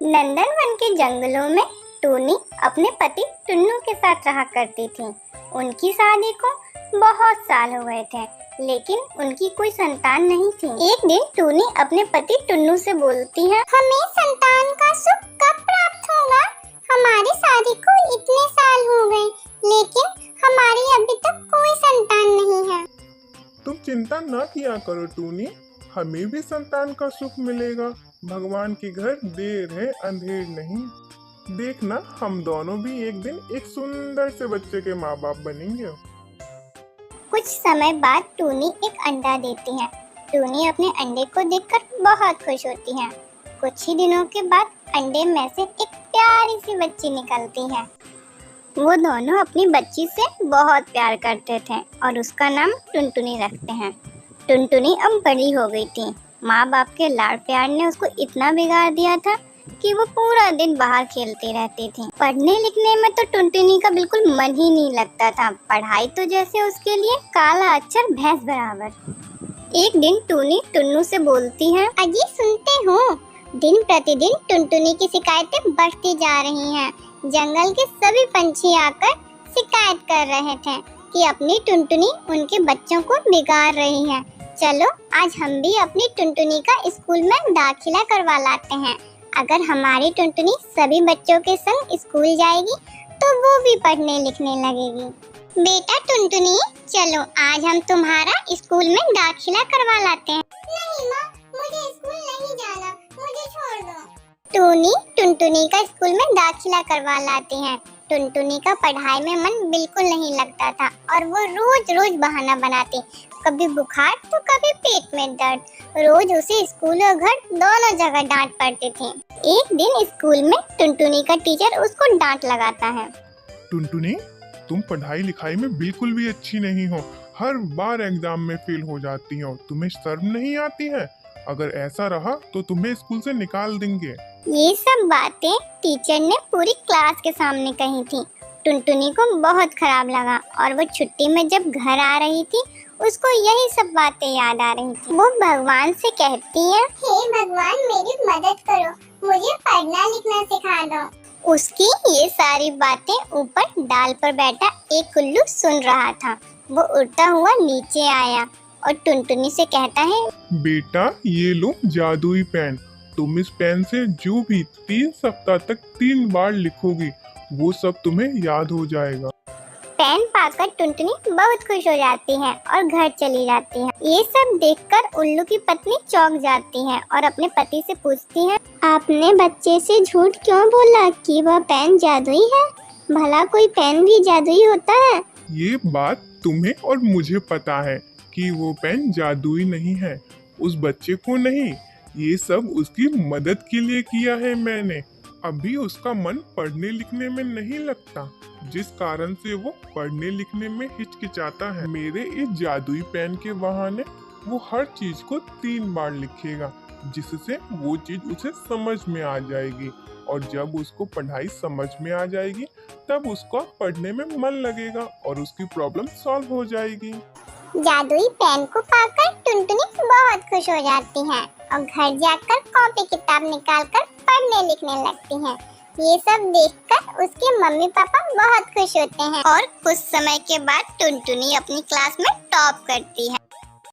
नंदनवन के जंगलों में टूनी अपने पति टुन्नू के साथ रहा करती थी। उनकी शादी को बहुत साल हो गए थे, लेकिन उनकी कोई संतान नहीं थी। एक दिन टूनी अपने पति टुन्नू से बोलती है, हमें संतान का सुख कब प्राप्त होगा? हमारी शादी को इतने साल हो गए, लेकिन हमारी अभी तक कोई संतान नहीं है। तुम चिंता न किया करो टूनी, हमें भी संतान का सुख मिलेगा। भगवान के घर देर है अंधेर नहीं। देखना, हम दोनों भी एक दिन एक सुंदर से बच्चे के माँ बाप बनेंगे। कुछ समय बाद टूनी एक अंडा देती है। टूनी अपने अंडे को देखकर बहुत खुश होती है। कुछ ही दिनों के बाद अंडे में से एक प्यारी सी बच्ची निकलती है। वो दोनों अपनी बच्ची से बहुत प्यार करते थे और उसका नाम टुनटुनी रखते हैं। टुनटुनी अब बड़ी हो गई थी। माँ बाप के लाड़ प्यार ने उसको इतना बिगाड़ दिया था कि वो पूरा दिन बाहर खेलती रहती थी। पढ़ने लिखने में तो टुनटुनी का बिल्कुल मन ही नहीं लगता था। पढ़ाई तो जैसे उसके लिए काला अक्षर भैंस बराबर। एक दिन टूनी टुन्नू से बोलती है, अजी सुनते हो, दिन प्रतिदिन टुनटुनी की शिकायतें बढ़ती जा रही हैं। जंगल के सभी पंछी आकर शिकायत कर रहे थे कि अपनी टुनटुनी उनके बच्चों को बिगाड़ रही है। चलो आज हम भी अपनी टुनटुनी का स्कूल में दाखिला करवा लाते हैं। अगर हमारी टुनटुनी सभी बच्चों के संग स्कूल जाएगी तो वो भी पढ़ने लिखने लगेगी। बेटा टुनटुनी, चलो आज हम तुम्हारा स्कूल में दाखिला करवा लाते हैं। नहीं माँ, मुझे स्कूल नहीं जाना, मुझे छोड़ दो। टूनी टुनटुनी का स्कूल में दाखिला करवा लाती है। टुनटुनी का पढ़ाई में मन बिल्कुल नहीं लगता था और वो रोज रोज बहाना बनाती। कभी बुखार तो कभी पेट में दर्द। रोज उसे स्कूल और घर दोनों जगह डांट पड़ती थी। एक दिन स्कूल में टुनटुनी का टीचर उसको डांट लगाता है। टुनटुनी, तुम पढ़ाई लिखाई में बिल्कुल भी अच्छी नहीं हो। हर बार एग्जाम में फेल हो जाती हो। तुम्हें शर्म नहीं आती है? अगर ऐसा रहा तो तुम्हें स्कूल से निकाल देंगे। ये सब बातें टीचर ने पूरी क्लास के सामने कही थी। टुनटुनी को बहुत खराब लगा और वो छुट्टी में जब घर आ रही थी उसको यही सब बातें याद आ रही थी। वो भगवान से कहती है, हे भगवान मेरी मदद करो, मुझे पढ़ना लिखना सिखा दो। उसकी ये सारी बातें ऊपर डाल पर बैठा एक उल्लू सुन रहा था। वो उड़ता हुआ नीचे आया और टुनटुनी से कहता है, बेटा ये लो जादुई पेन। तुम इस पेन से जो भी 3 सप्ताह तक 3 बार लिखोगी वो सब तुम्हें याद हो जाएगा। पेन पाकर टुनटुनी बहुत खुश हो जाती है और घर चली जाती है। ये सब देखकर उल्लू की पत्नी चौंक जाती है और अपने पति से पूछती है, आपने बच्चे से झूठ क्यों बोला कि वह पेन जादुई है? भला कोई पेन भी जादुई होता है? ये बात तुम्हें और मुझे पता है कि वो पेन जादुई नहीं है। उस बच्चे को नहीं, ये सब उसकी मदद के लिए किया है मैंने। अभी उसका मन पढ़ने लिखने में नहीं लगता, जिस कारण से वो पढ़ने लिखने में हिचकिचाता है। मेरे इस जादुई पेन के बहाने वो हर चीज को 3 बार लिखेगा, जिससे वो चीज उसे समझ में आ जाएगी और जब उसको पढ़ाई समझ में आ जाएगी तब उसका पढ़ने में मन लगेगा और उसकी प्रॉब्लम सॉल्व हो जाएगी। जादुई पेन को पाकर टुनटुनी बहुत खुश हो जाती है और घर जाकर कॉपी किताब निकालकर पढ़ने लिखने लगती है। ये सब देखकर उसके मम्मी पापा बहुत खुश होते हैं और कुछ समय के बाद टुनटुनी अपनी क्लास में टॉप करती है।